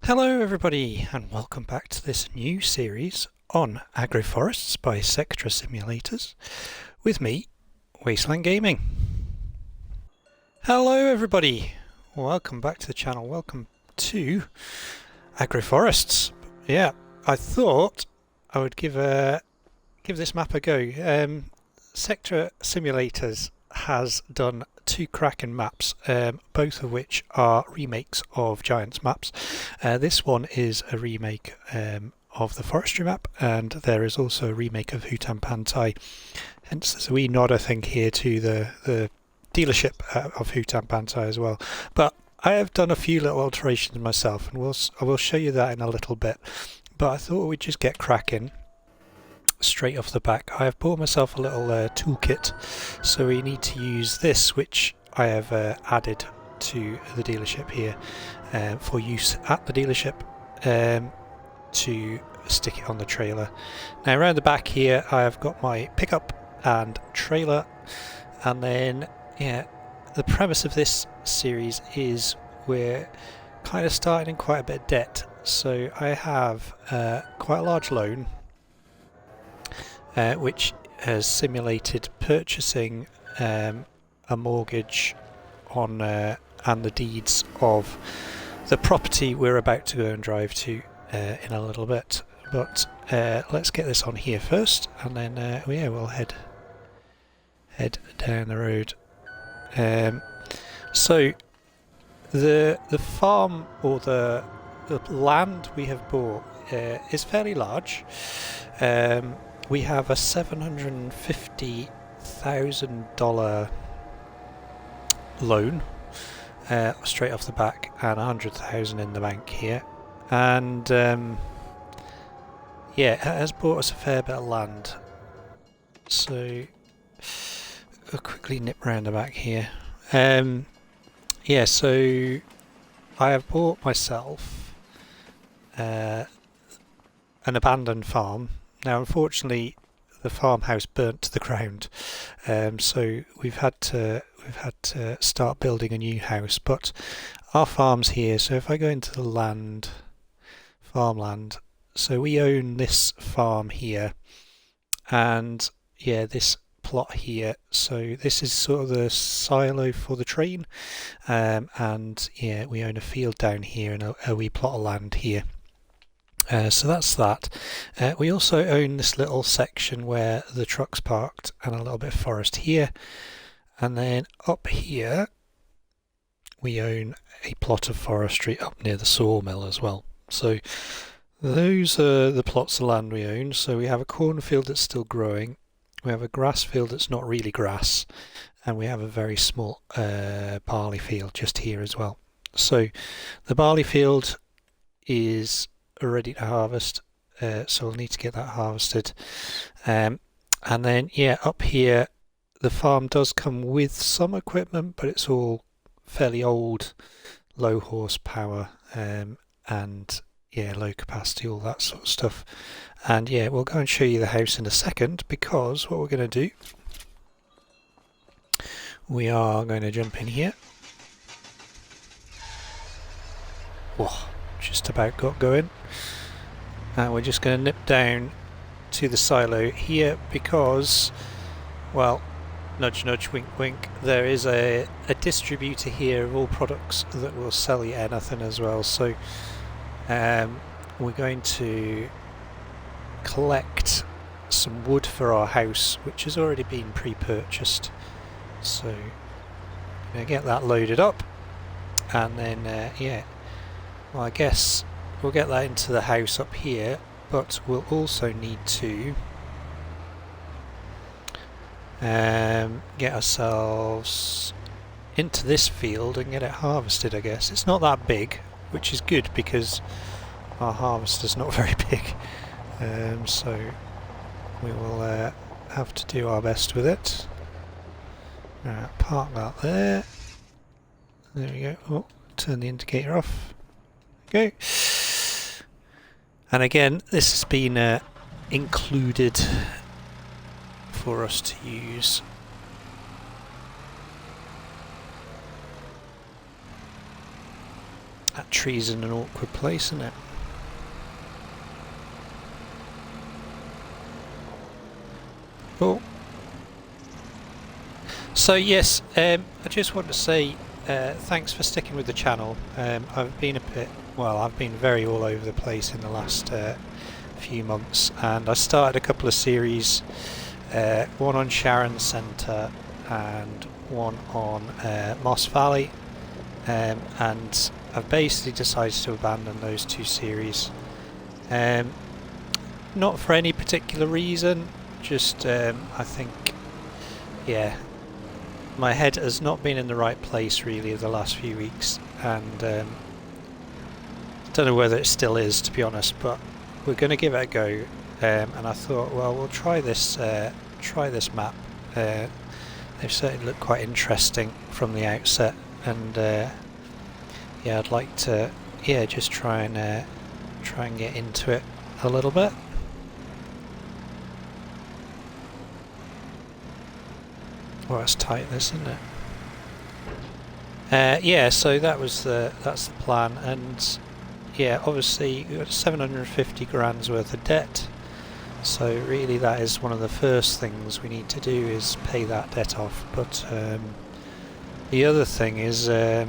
Hello everybody and welcome back to this new series on AgroForests by Sectra Simulators with me, Wasteland Gaming. Hello everybody, welcome back to the channel, welcome to AgroForests. Yeah, I thought I would give this map a go. Sectra Simulators has done two cracking maps, both of which are remakes of Giants maps. This one is a remake of the forestry map, and there is also a remake of Hutan Pantai. Hence there's a wee nod I think here to the dealership of Hutan Pantai as well. But I have done a few little alterations myself, and I will show you that in a little bit. But I thought we'd just get cracking straight off the back. I have bought myself a little toolkit, so we need to use this, which I have added to the dealership here for use at the dealership to stick it on the trailer. Now around the back here I have got my pickup and trailer, and then the premise of this series is we're kind of starting in quite a bit of debt, so I have quite a large loan which has simulated purchasing a mortgage on and the deeds of the property we're about to go and drive to in a little bit. But let's get this on here first, and then we'll head down the road. So the farm, or the land we have bought is fairly large. We have a $750,000 loan straight off the back, and $100,000 in the bank here, and it has bought us a fair bit of land. So I'll quickly nip round the back here. So I have bought myself an abandoned farm. Now, unfortunately, the farmhouse burnt to the ground, so we've had to start building a new house. But our farm's here. So if I go into the farmland, so we own this farm here, and this plot here. So this is sort of the silo for the train, and we own a field down here and a wee plot of land here. So that's that. We also own this little section where the truck's parked, and a little bit of forest here. And then up here we own a plot of forestry up near the sawmill as well. So those are the plots of land we own. So we have a cornfield that's still growing, we have a grass field that's not really grass, and we have a very small barley field just here as well. So the barley field is ready to harvest, so we'll need to get that harvested, and then up here the farm does come with some equipment, but it's all fairly old, low horsepower, and low capacity, all that sort of stuff. And we'll go and show you the house in a second, because what we're going to do, we are going to jump in here. Whoa, just about got going. And we're just going to nip down to the silo here because, well, nudge nudge, wink wink, there is a distributor here of all products that will sell you anything as well. So we're going to collect some wood for our house, which has already been pre-purchased. So I'm going to get that loaded up, and then well, I guess we'll get that into the house up here, but we'll also need to get ourselves into this field and get it harvested. I guess it's not that big, which is good because our harvester's not very big, so we will have to do our best with it. Park that there. There we go. Oh, turn the indicator off. Okay. And again, this has been included for us to use. tree's in an awkward place, isn't it? Oh. So yes, I just want to say thanks for sticking with the channel. I've been I've been very all over the place in the last few months, and I started a couple of series, one on Sharon Centre and one on Moss Valley, and I've basically decided to abandon those two series. Not for any particular reason, just I think, yeah, my head has not been in the right place really the last few weeks, and don't know whether it still is, to be honest, but we're going to give it a go. And I thought, well, we'll try this map. They've certainly looked quite interesting from the outset, and yeah, I'd like to just try and get into it a little bit. Well, that's tight, this, isn't it? Yeah, so that's the plan, and yeah, obviously we've got 750 grand's worth of debt, so really that is one of the first things we need to do, is pay that debt off. But the other thing is yeah,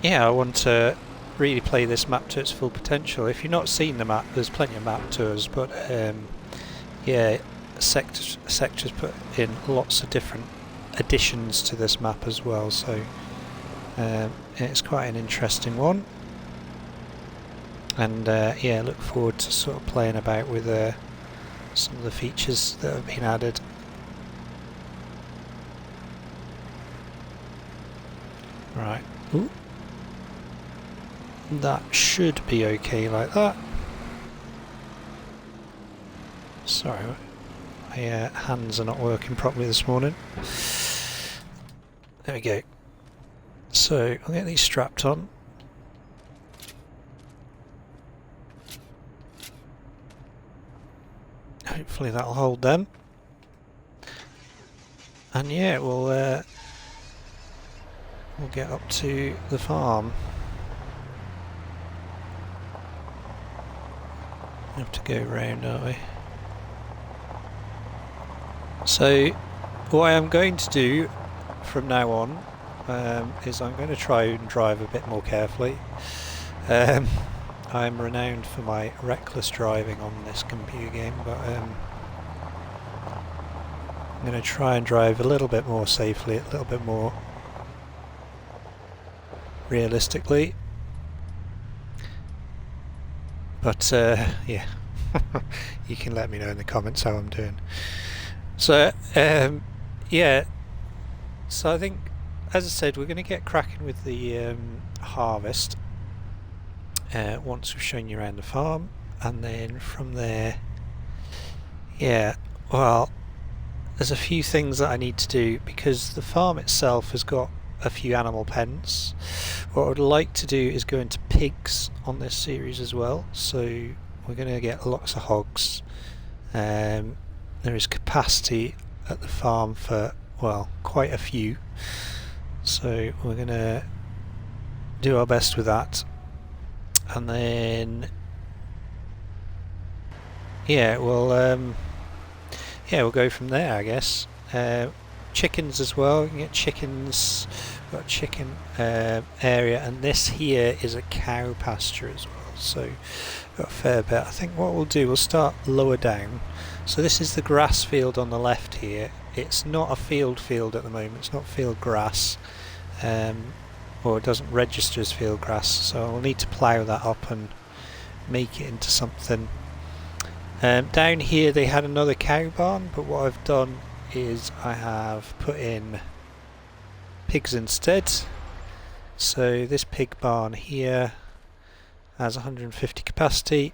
I want to really play this map to its full potential. If you've not seen the map, there's plenty of map tours, but yeah, sectors put in lots of different additions to this map as well, so it's quite an interesting one, and yeah, look forward to sort of playing about with some of the features that have been added. Right. Ooh. That should be okay like that. Sorry, my hands are not working properly this morning. There we go. So I'll get these strapped on. Hopefully that'll hold them. And yeah, we'll get up to the farm. Have to go round, aren't we? So what I am going to do from now on is I'm going to try and drive a bit more carefully. I'm renowned for my reckless driving on this computer game, but I'm going to try and drive a little bit more safely, a little bit more realistically. But yeah, you can let me know in the comments how I'm doing. So yeah, so I think, as I said, we're going to get cracking with the harvest once we've shown you around the farm, and then from there, yeah, well, there's a few things that I need to do, because the farm itself has got a few animal pens. What I would like to do is go into pigs on this series as well, so we're going to get lots of hogs. There is capacity at the farm for, well, quite a few, so we're going to do our best with that, and then yeah, we'll go from there, I guess. Chickens as well. You can get chickens. We've got a chicken area, and this here is a cow pasture as well, so we've got a fair bit. I think what we'll do, we'll start lower down. So this is the grass field on the left here. It's not a field at the moment, it's not field grass, or it doesn't register as field grass, so we'll need to plough that up and make it into something. Down here they had another cow barn, but what I've done is I have put in pigs instead. So this pig barn here has 150 capacity,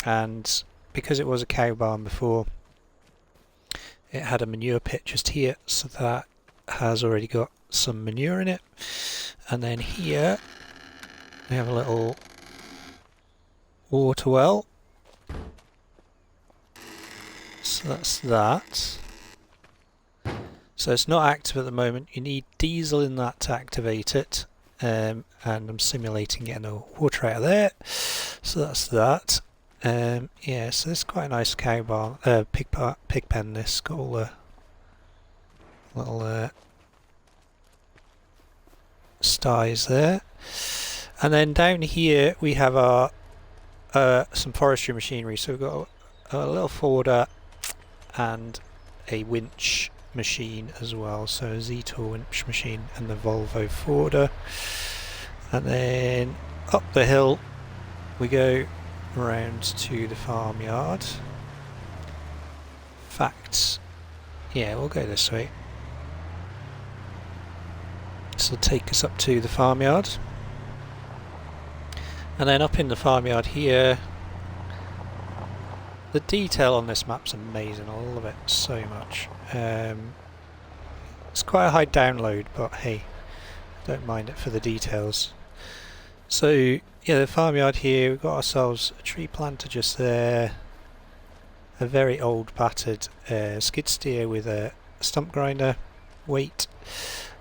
and because it was a cow barn before, it had a manure pit just here, so that has already got some manure in it. And then here we have a little water well, so that's that. So it's not active at the moment. You need diesel in that to activate it. And I'm simulating getting the water out of there. So that's that. Yeah, so this is quite a nice cow barn, pig pen. This got all the little sties there. And then down here we have our some forestry machinery. So we've got a little forwarder and a winch machine as well, so a Z-Tour winch machine and the Volvo forwarder. And then up the hill we go around to the farmyard. In fact, yeah, we'll go this way. This will take us up to the farmyard. And then up in the farmyard here, the detail on this map's amazing. I love it so much. It's quite a high download, but hey, don't mind it for the details. So yeah, the farmyard here, we've got ourselves a tree planter just there, a very old battered skid steer with a stump grinder, weight,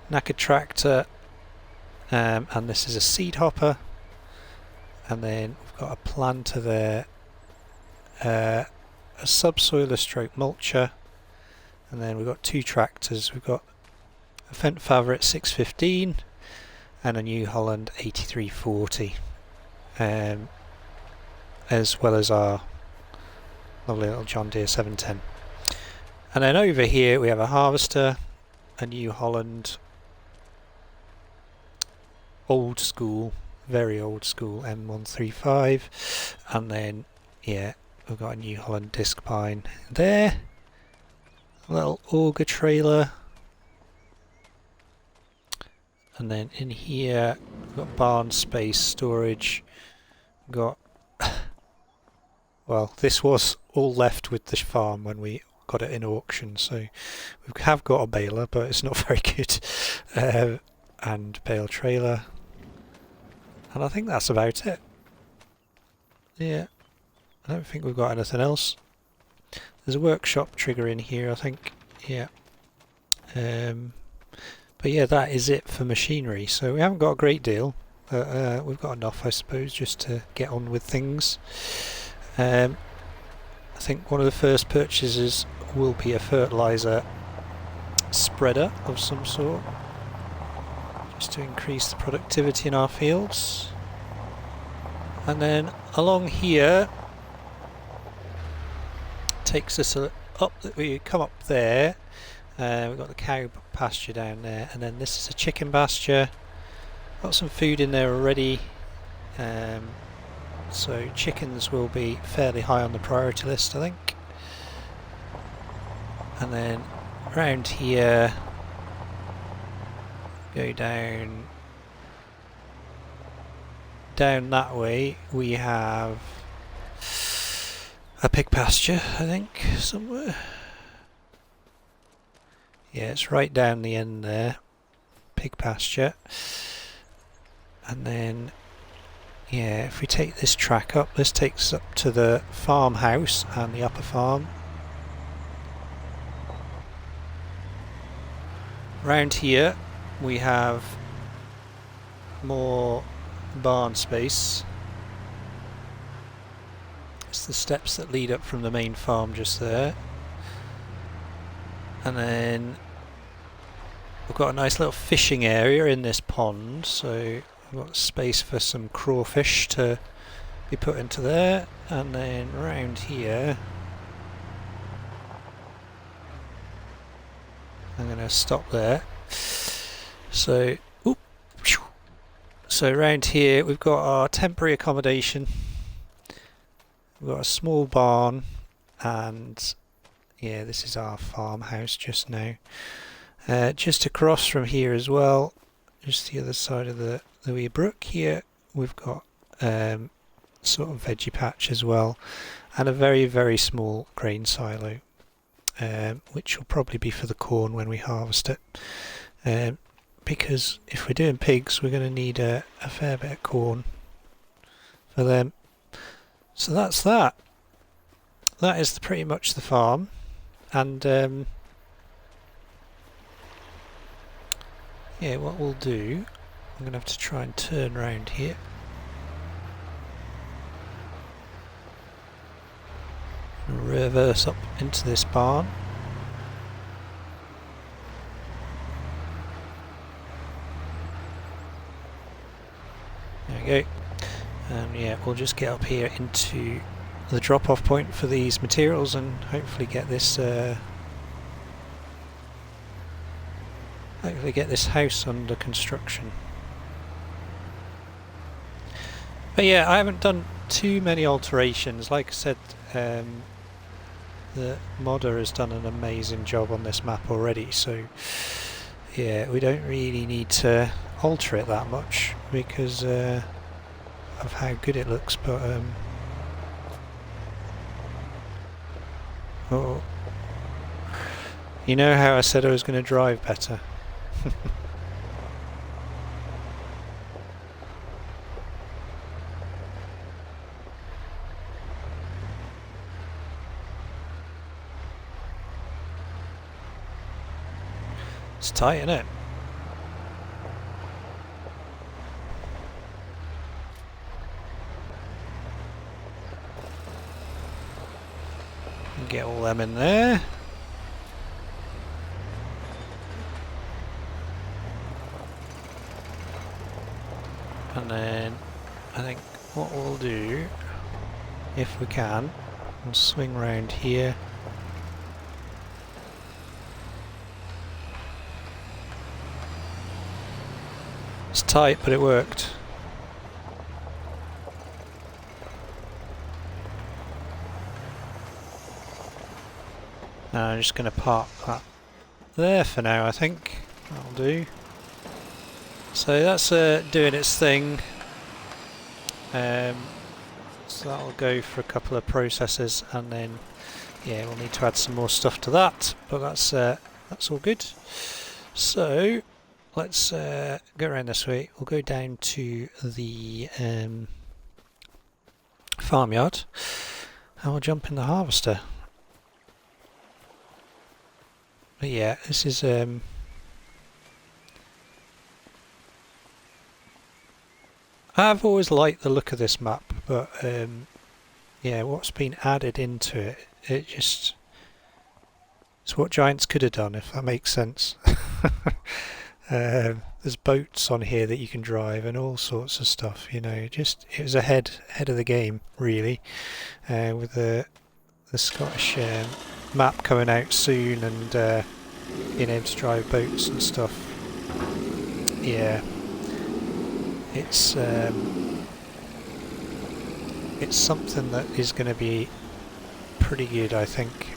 knackered tractor, and this is a seed hopper. And then we've got a planter there, a subsoiler stroke mulcher, and then we've got two tractors. We've got a Fendt Favorite 615 and a New Holland 8340, as well as our lovely little John Deere 710. And then over here we have a harvester, a New Holland old school, very old school M135, and then yeah, we've got a New Holland disc pine there, a little auger trailer, and then in here we've got barn space storage. We've got well, this was all left with the farm when we got it in auction, so we have got a baler, but it's not very good, and bale trailer. And I think that's about it. Yeah, I don't think we've got anything else. There's a workshop trigger in here, I think. Yeah. But yeah, that is it for machinery. So we haven't got a great deal, but we've got enough, I suppose, just to get on with things. I think one of the first purchases will be a fertiliser spreader of some sort, just to increase the productivity in our fields. And then along here takes us up, we come up there, we've got the cow pasture down there, and then this is a chicken pasture. Got some food in there already, so chickens will be fairly high on the priority list, I think. And then around here, go down that way, we have a pig pasture, I think, somewhere. Yeah, it's right down the end there, pig pasture. And then yeah, if we take this track up, this takes us up to the farmhouse and the upper farm. Round here we have more barn space. It's the steps that lead up from the main farm just there. And then we've got a nice little fishing area in this pond, so we've got space for some crawfish to be put into there. And then around here, I'm going to stop there. So, so around here we've got our temporary accommodation. We've got a small barn, and yeah, this is our farmhouse just now. Just across from here as well, just the other side of the wee brook here, we've got sort of veggie patch as well, and a very, very small grain silo, which will probably be for the corn when we harvest it. Because if we're doing pigs, we're going to need a fair bit of corn for them. So that's that. That is pretty much the farm, and Yeah, what we'll do, I'm going to have to try and turn around here. Reverse up into this barn. There we go. And yeah, we'll just get up here into the drop-off point for these materials and hopefully get this house under construction. But yeah, I haven't done too many alterations. Like I said, the modder has done an amazing job on this map already, so yeah, we don't really need to alter it that much because of how good it looks. But oh, you know how I said I was going to drive better? It's tight, isn't it? Get all them in there. And then I think what we'll do, if we can, we'll swing round here. It's tight, but it worked. Now I'm just going to park that there for now, I think. That'll do. So that's doing its thing. So that'll go for a couple of processes, and then yeah, we'll need to add some more stuff to that. But that's all good. So let's go around this way. We'll go down to the farmyard, and we'll jump in the harvester. But yeah, this is I've always liked the look of this map, but yeah, what's been added into it, it's what Giants could have done, if that makes sense. There's boats on here that you can drive and all sorts of stuff, you know. Just it was ahead of the game, really, with the Scottish map coming out soon and being able to drive boats and stuff. Yeah, it's something that is going to be pretty good, I think.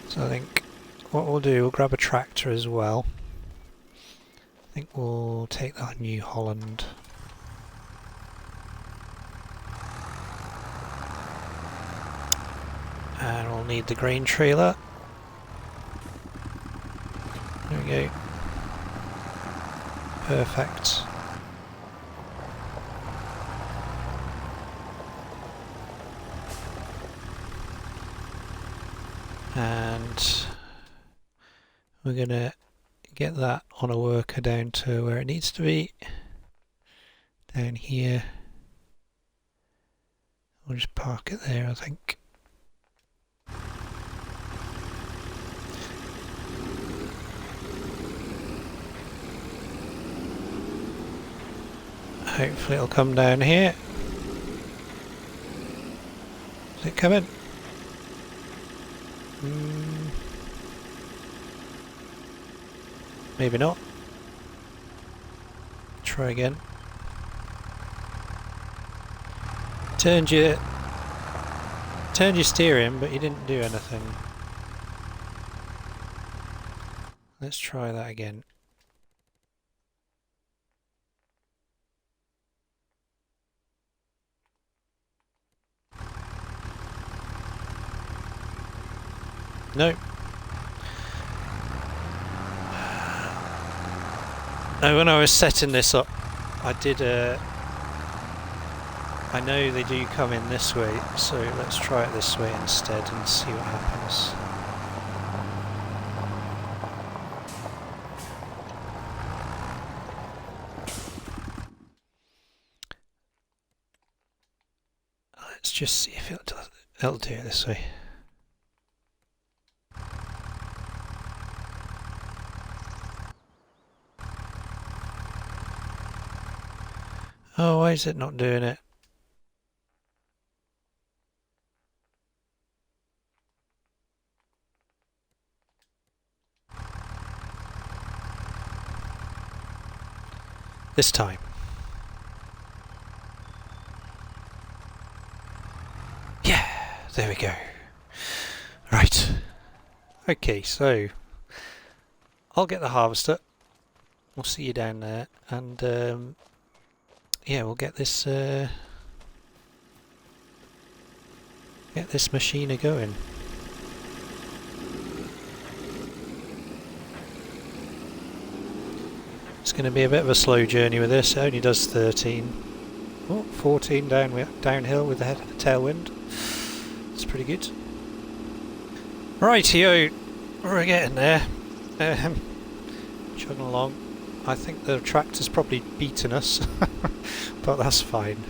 So I think what we'll do, we'll grab a tractor as well. I think we'll take that New Holland. And we'll need the grain trailer. There we go. Perfect. And we're gonna get that on a worker down to where it needs to be. Down here. We'll just park it there, I think. Hopefully it'll come down here. Is it coming? Maybe not. Try again. Turned your steering, but you didn't do anything. Let's try that again. Nope. Now when I was setting this up, I did I know they do come in this way, so let's try it this way instead and see what happens. Let's just see if it'll do it this way. Oh, why is it not doing it? This time. Yeah, there we go. Right. Okay, so I'll get the harvester. We'll see you down there, and yeah, we'll get this machine going. It's going to be a bit of a slow journey with this. It only does 13. Oh, 14 downhill with the tailwind. It's pretty good. Rightio, we're getting there. Chugging along. I think the tractor's probably beaten us, but that's fine.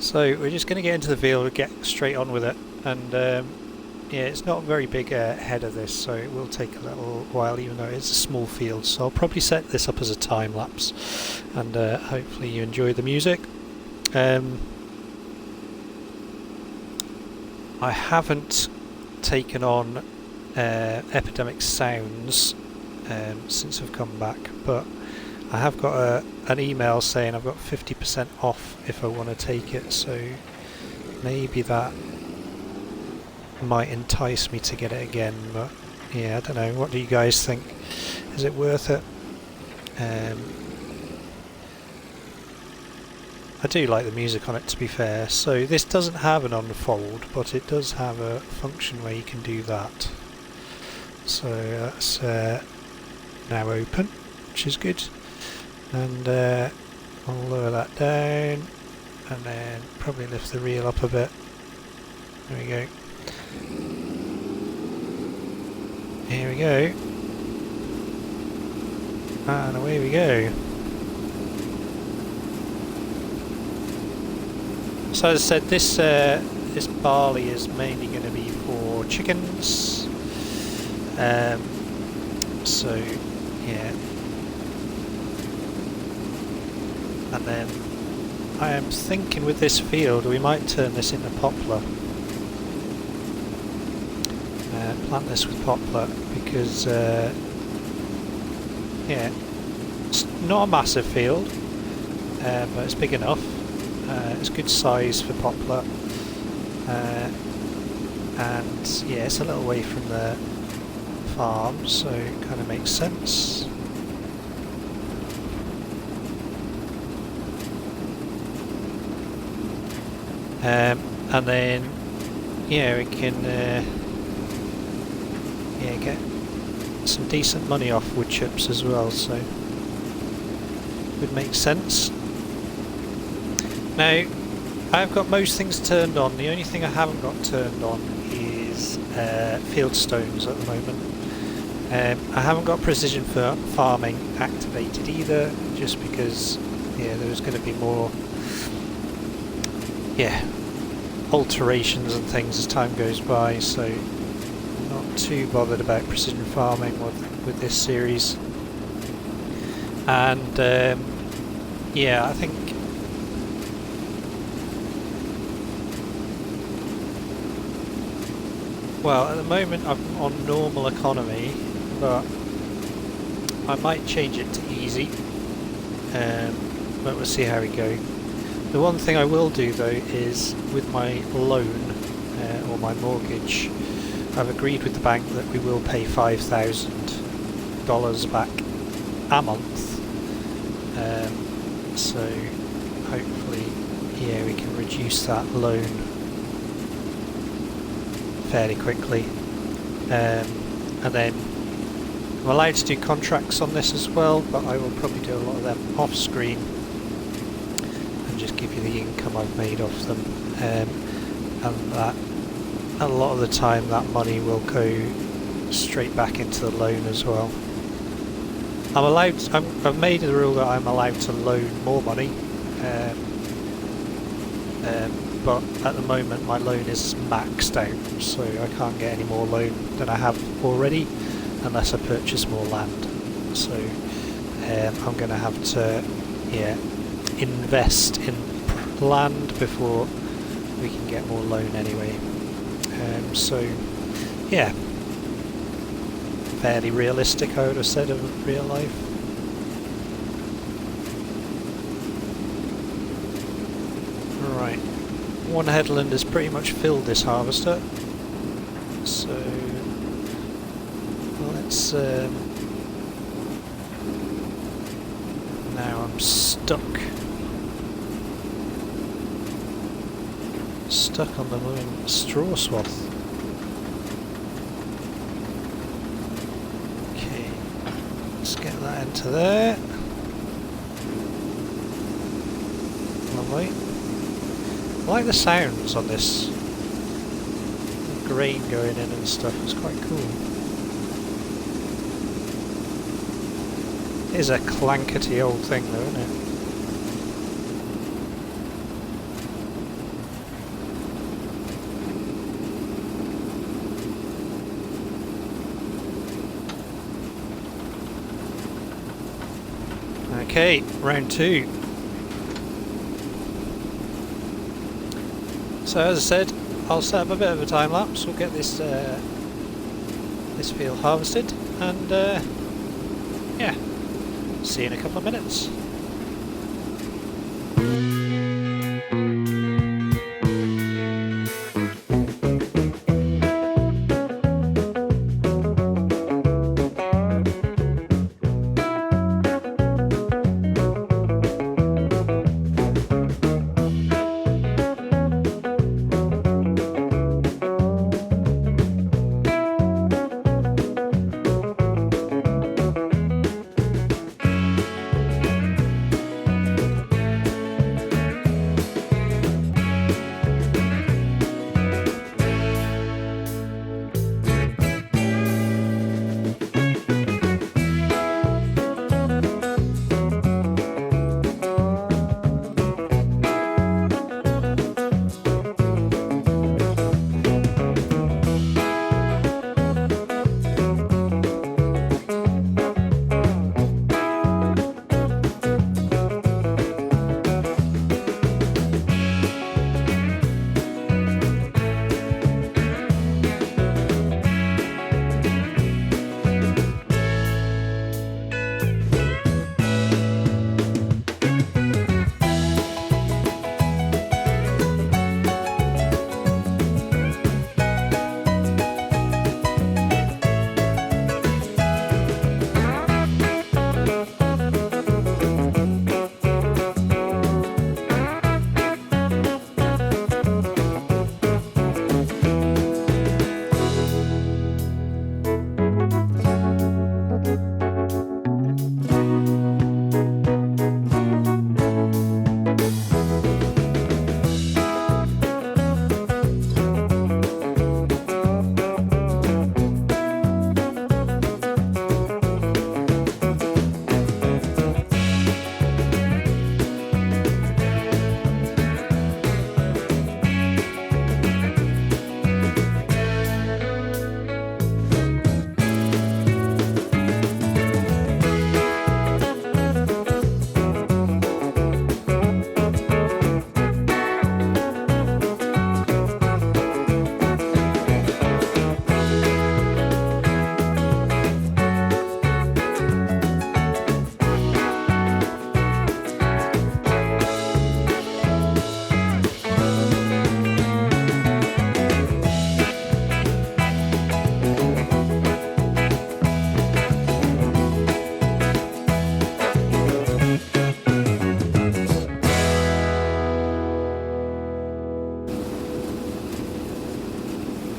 So we're just going to get into the field and get straight on with it. And yeah, it's not a very big header this, so it will take a little while, even though it's a small field. So I'll probably set this up as a time lapse, and hopefully you enjoy the music. I haven't taken on Epidemic Sounds since I've come back, but I have got an email saying I've got 50% off if I want to take it, so maybe that might entice me to get it again. But yeah, I don't know, what do you guys think? Is it worth it? I do like the music on it, to be fair. So this doesn't have an unfold, but it does have a function where you can do that. So that's now open, which is good. And I'll lower that down, and then probably lift the reel up a bit. There we go. Here we go. And away we go. So as I said, this barley is mainly going to be for chickens. So yeah. And then I am thinking with this field we might turn this into poplar. Plant this with poplar because yeah, it's not a massive field, but it's big enough. It's good size for poplar, and yeah, it's a little way from the farm, so it kind of makes sense. And then yeah, we can yeah, get some decent money off wood chips as well, so would make sense. Now I've got most things turned on. The only thing I haven't got turned on is field stones at the moment. I haven't got precision farming activated either, just because yeah, there's going to be more alterations and things as time goes by, so I'm not too bothered about precision farming with this series. And yeah, I think well, at the moment I'm on normal economy, but I might change it to easy, but we'll see how we go. The one thing I will do though is with my loan or my mortgage, I've agreed with the bank that we will pay $5,000 back a month, so hopefully yeah, we can reduce that loan fairly quickly, and then I'm allowed to do contracts on this as well, but I will probably do a lot of them off screen and just give you the income I've made off them, and that a lot of the time that money will go straight back into the loan as well. I've made the rule that I'm allowed to loan more money, but at the moment my loan is maxed out, so I can't get any more loan than I have already unless I purchase more land. So I'm going to have to invest in land before we can get more loan anyway. So yeah, fairly realistic I would have said of real life. Right, one headland has pretty much filled this harvester, so let's now I'm stuck on the moving straw swath. Okay, let's get that into there. Lovely. I like the sounds on this. The grain going in and stuff, it's quite cool. It is a clankety old thing though, isn't it? Okay, round 2. So as I said, I'll set up a bit of a time lapse. We'll get this this field harvested, and yeah, see you in a couple of minutes.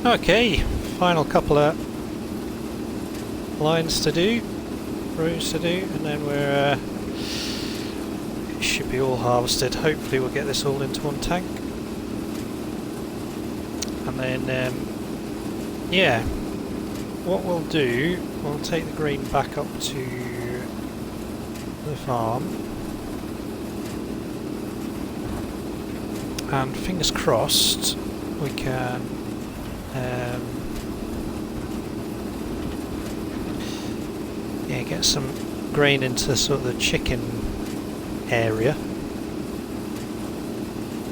Okay, final couple of lines to do, rows to do, and then we're it should be all harvested. Hopefully we'll get this all into one tank, and then yeah, what we'll do, we'll take the grain back up to the farm, and fingers crossed we can yeah, get some grain into sort of the chicken area.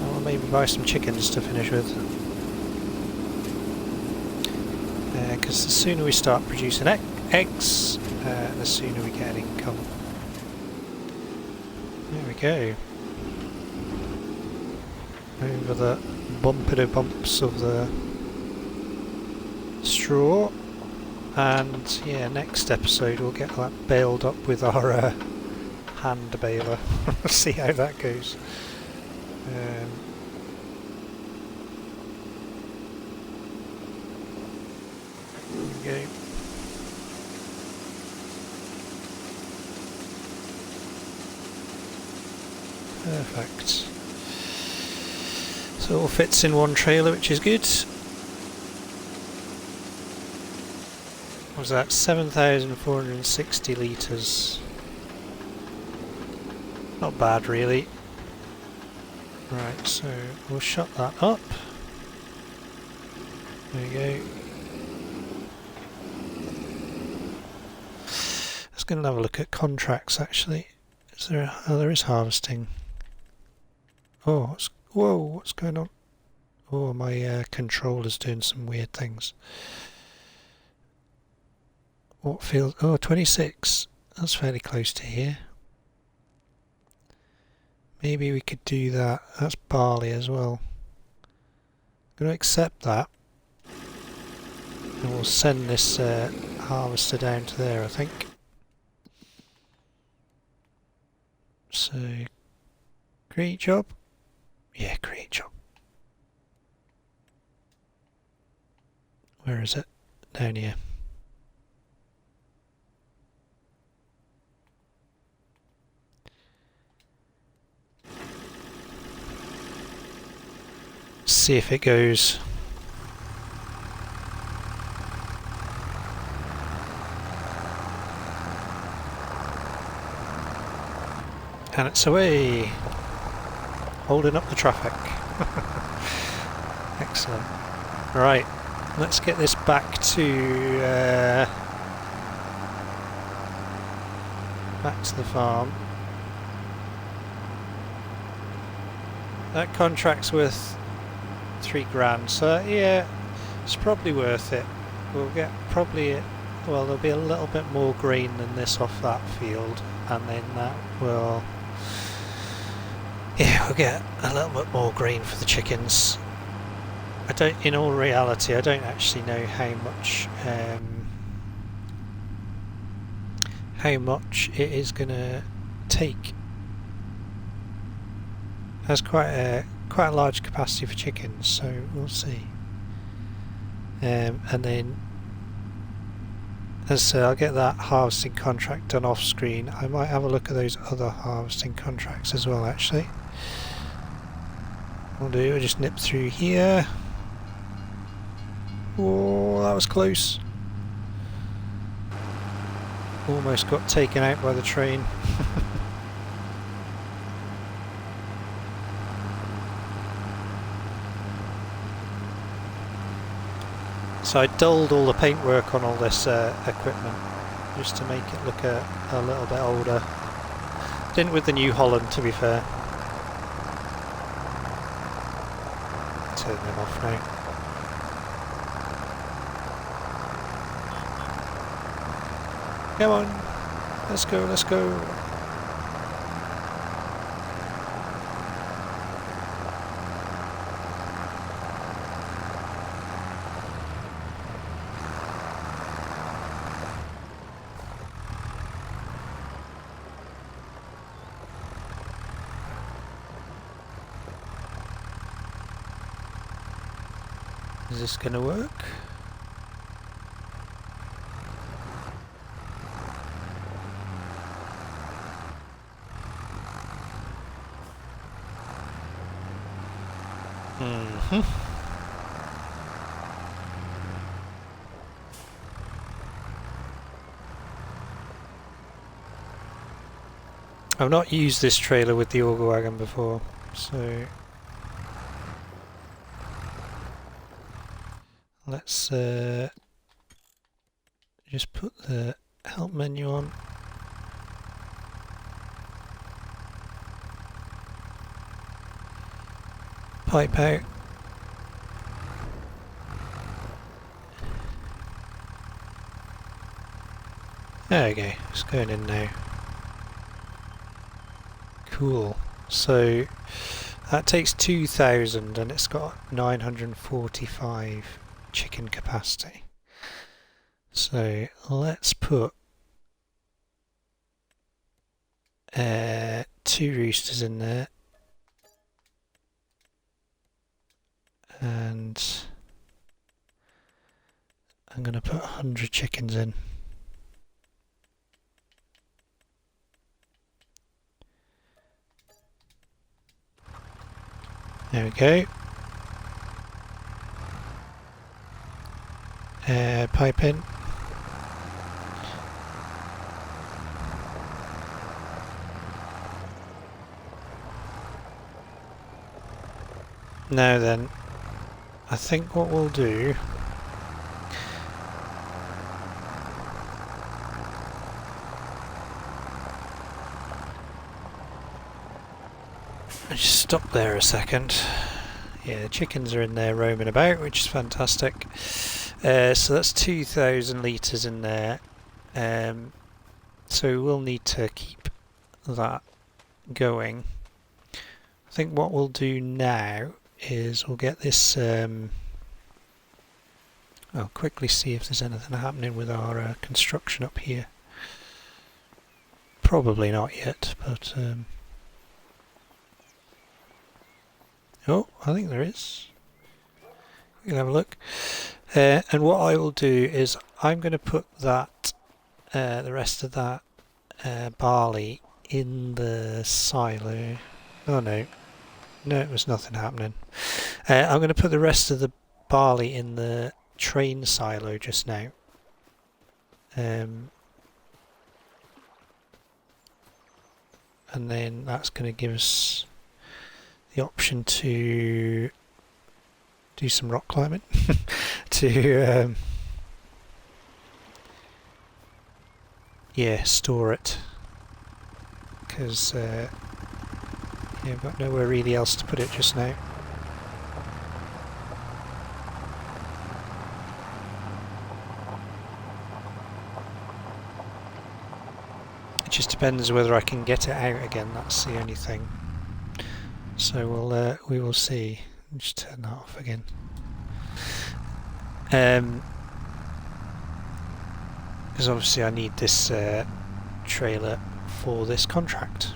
Or maybe buy some chickens to finish with. Because the sooner we start producing eggs, the sooner we get an income. There we go. Over the bumpity bumps of the straw. And yeah, next episode we'll get that baled up with our hand baler. See how that goes. There we go. Perfect. So it all fits in one trailer, which is good. What was that? 7,460 litres. Not bad really. Right, so we'll shut that up. There we go. Let's go and have a look at contracts actually. Is there oh, there is harvesting. Oh, whoa, what's going on? Oh, my controller's doing some weird things. What field? Oh, 26. That's fairly close to here. Maybe we could do that. That's barley as well. I'm going to accept that. And we'll send this harvester down to there, I think. So, great job. Yeah, great job. Where is it? Down here. See if it goes. And it's away. Holding up the traffic. Excellent. Right, let's get this back to the farm. That contract's worth 3 grand, so yeah, it's probably worth it. We'll get probably, well, there'll be a little bit more grain than this off that field, and then that will, yeah, we'll get a little bit more grain for the chickens. I don't, in all reality, I don't actually know how much it is gonna take. That's quite a large capacity for chickens, so we'll see. And then, as I say, I'll get that harvesting contract done off screen. I might have a look at those other harvesting contracts as well, actually. We'll just nip through here. Oh, that was close. Almost got taken out by the train. So I dulled all the paintwork on all this equipment just to make it look a little bit older. Didn't with the New Holland, to be fair. Turn them off now. Come on, let's go, let's go. Is this going to work? I've not used this trailer with the auger wagon before, so Let's just put the help menu on. Pipe out. There we go, it's going in now. Cool. So that takes 2,000 and it's got 945 chicken capacity. So let's put 2 roosters in there. And I'm going to put 100 chickens in. There we go. Pipe in. Now then, I think what we'll do I'll just stop there a second. Yeah, the chickens are in there roaming about, which is fantastic. So that's 2,000 litres in there. So we'll need to keep that going. I think what we'll do now is we'll get this. I'll quickly see if there's anything happening with our construction up here. Probably not yet, but oh, I think there is. We can have a look. And what I will do is I'm going to put that the rest of that barley in the silo. Oh no, it was nothing happening. I'm going to put the rest of the barley in the train silo just now. And then that's going to give us the option to do some rock climbing to yeah, store it, because yeah, I've got nowhere really else to put it just now. It just depends whether I can get it out again, that's the only thing. So we will see. Just turn that off again. Because obviously I need this trailer for this contract.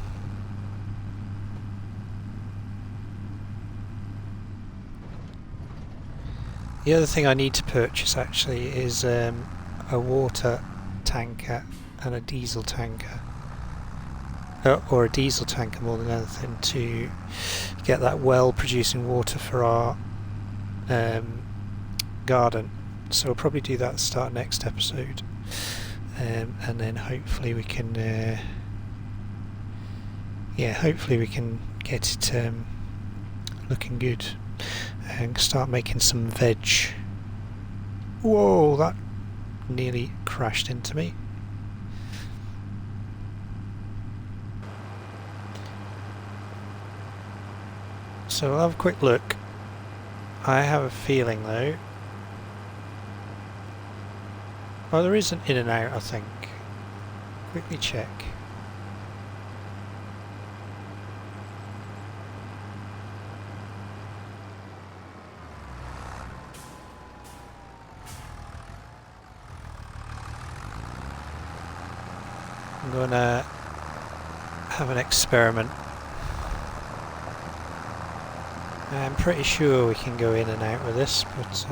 The other thing I need to purchase actually is a water tanker and a diesel tanker. Or a diesel tanker more than anything, to get that well producing water for our garden. So we'll probably do that at the start of next episode, and then hopefully we can hopefully we can get it looking good and start making some veg. Whoa, that nearly crashed into me. So we'll have a quick look. I have a feeling though. Oh, there is an in and out, I think. Quickly check. I'm gonna have an experiment. I'm pretty sure we can go in and out with this, but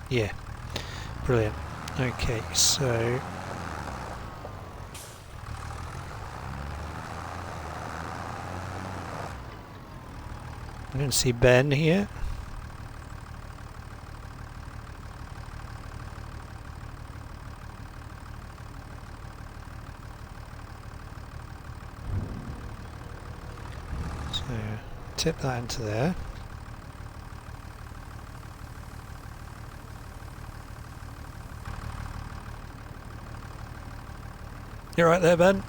yeah, brilliant. Okay, so I'm going to see Ben here. tip that into there. You're right there, Ben.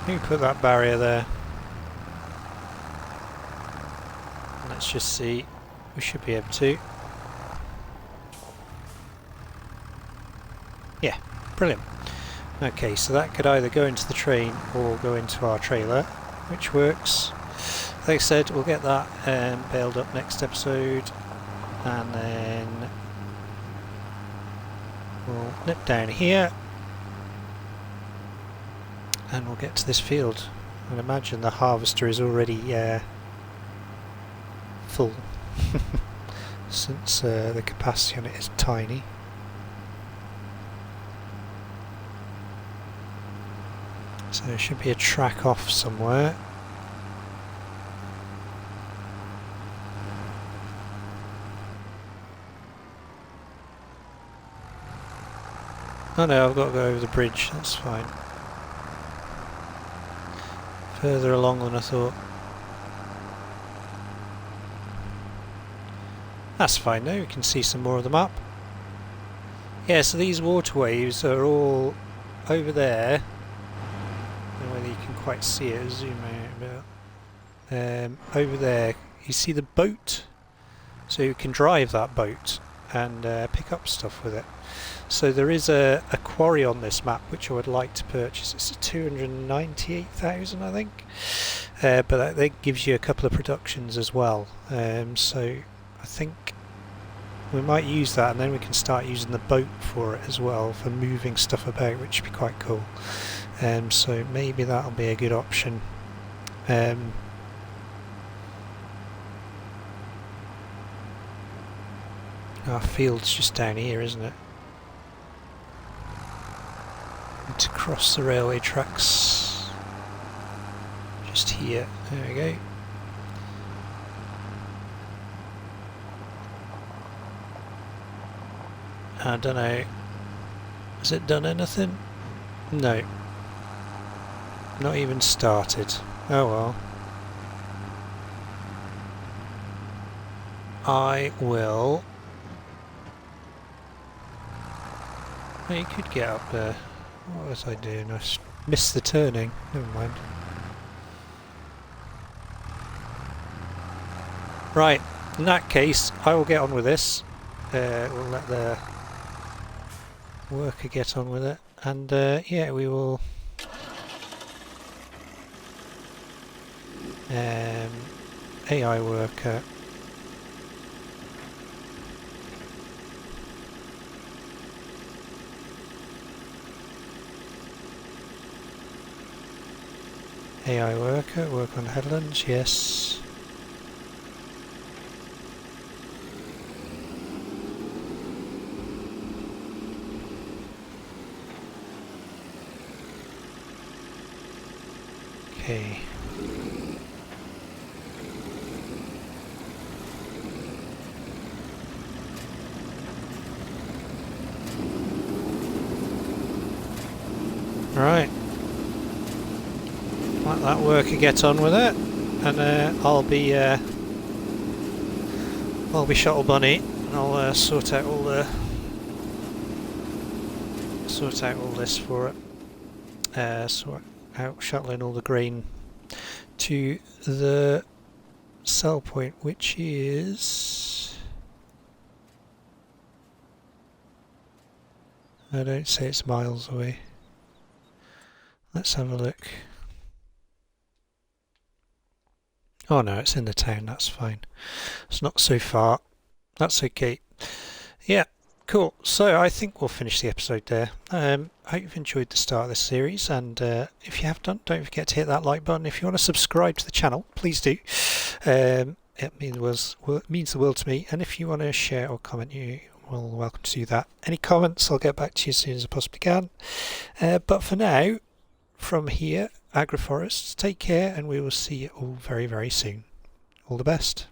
You put that barrier there. Let's just see. We should be able to. Yeah, brilliant. Okay, so that could either go into the train or go into our trailer, which works. Like I said, we'll get that baled up next episode, and then we'll nip down here and we'll get to this field. I'd imagine the harvester is already full since the capacity on it is tiny. So there should be a track off somewhere. Oh no, I've got to go over the bridge, that's fine. Further along than I thought. That's fine now, we can see some more of the map. Yeah, so these waterways are all over there. I don't know whether you can quite see it, zoom out a bit. Over there, you see the boat? So you can drive that boat and pick up stuff with it. So there is a quarry on this map which I would like to purchase. It's 298,000 I think, but that gives you a couple of productions as well. So I think we might use that, and then we can start using the boat for it as well, for moving stuff about, which would be quite cool. So maybe that'll be a good option. Our field's just down here, isn't it? Need to cross the railway tracks just here. There we go. I don't know. Has it done anything? No. Not even started. Oh well. I will. Oh, you could get up there. What was I doing? I missed the turning. Never mind. Right, in that case, I will get on with this. We'll let the worker get on with it. And yeah, we will... AI worker... AI worker, work on headlands, yes. Okay. Right. Let that worker get on with it, and I'll be Shuttle Bunny, and I'll sort out all this for it. Sort out shuttling all the grain to the sell point, which is, I don't say it's miles away. Let's have a look. Oh no, it's in the town, that's fine. It's not so far. That's okay. Yeah, cool. So I think we'll finish the episode there. I hope you've enjoyed the start of this series, and if you have done, don't forget to hit that like button. If you want to subscribe to the channel, please do. It means the world to me, and if you want to share or comment, you're welcome to do that. Any comments, I'll get back to you as soon as I possibly can. But for now, from here, AgroForests, take care, and we will see you all very, very soon. All the best.